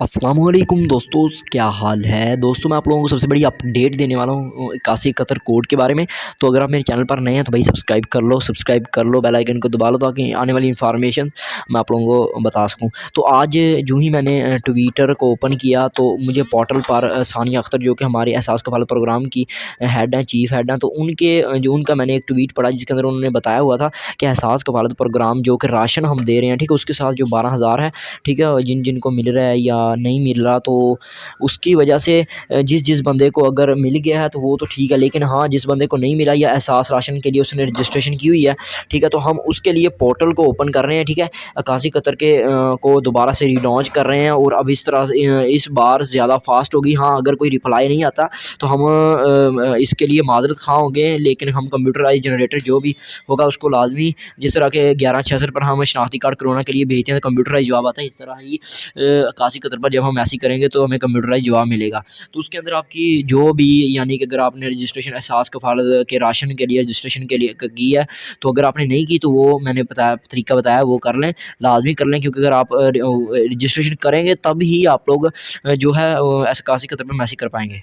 अस्सलामुअलैकुम दोस्तों, क्या हाल है दोस्तों। मैं आप लोगों को सबसे बड़ी अपडेट देने वाला हूँ इक्यासी कतर कोड के बारे में। तो अगर आप मेरे चैनल पर नए हैं तो भाई सब्सक्राइब कर लो, बेल आइकन को दबा लो ताकि आने वाली इन्फॉर्मेशन मैं आप लोगों को बता सकूँ। तो आज जो ही मैंने ट्विटर को ओपन किया तो मुझे पोर्टल पर सानिया अख्तर जो कि हमारे एहसास कफ़ालत प्रोग्राम की हेड हैं, चीफ़ हेड हैं, तो उनका मैंने एक ट्वीट पढ़ा जिसके अंदर उन्होंने बताया हुआ था कि एहसास कफ़ालत प्रोग्राम जो कि राशन हम दे रहे हैं, ठीक है, उसके साथ जो 12,000 है, ठीक है, जिनको मिल रहा है या नहीं मिल रहा, तो उसकी वजह से जिस बंदे को अगर मिल गया है तो वो तो ठीक है, लेकिन हाँ, जिस बंदे को नहीं मिला या एहसास राशन के लिए उसने रजिस्ट्रेशन की हुई है, ठीक है, तो हम उसके लिए पोर्टल को ओपन कर रहे हैं, ठीक है, अक्कासी कतर के को दोबारा से रिलॉन्च कर रहे हैं। और अब इस तरह से इस बार ज़्यादा फास्ट होगी। हाँ, अगर कोई रिप्लाई नहीं आता तो हम इसके लिए माजरत खा होंगे, लेकिन हम कंप्यूटराइज जनरेटर जो भी होगा उसको लाजमी, जिस तरह के 1166 पर हम शनाख्ती कार्ड कोरोना के लिए भेजते हैं तो कंप्यूटराइज जवाब आता है, इस तरह ही अक्कासी कतर पर जब हम ऐसी करेंगे तो हमें कंप्यूटराइज जवाब मिलेगा। तो उसके अंदर आपकी जो भी, यानी कि अगर आपने रजिस्ट्रेशन एहसास कफ़ालत के राशन के लिए रजिस्ट्रेशन के लिए की है, तो अगर आपने नहीं की तो वो मैंने तरीका बताया वो कर लें, लाजमी कर लें, क्योंकि अगर आप रजिस्ट्रेशन करेंगे तब ही आप लोग जो है अक्कासी कतर पर मैसेज कर पाएंगे।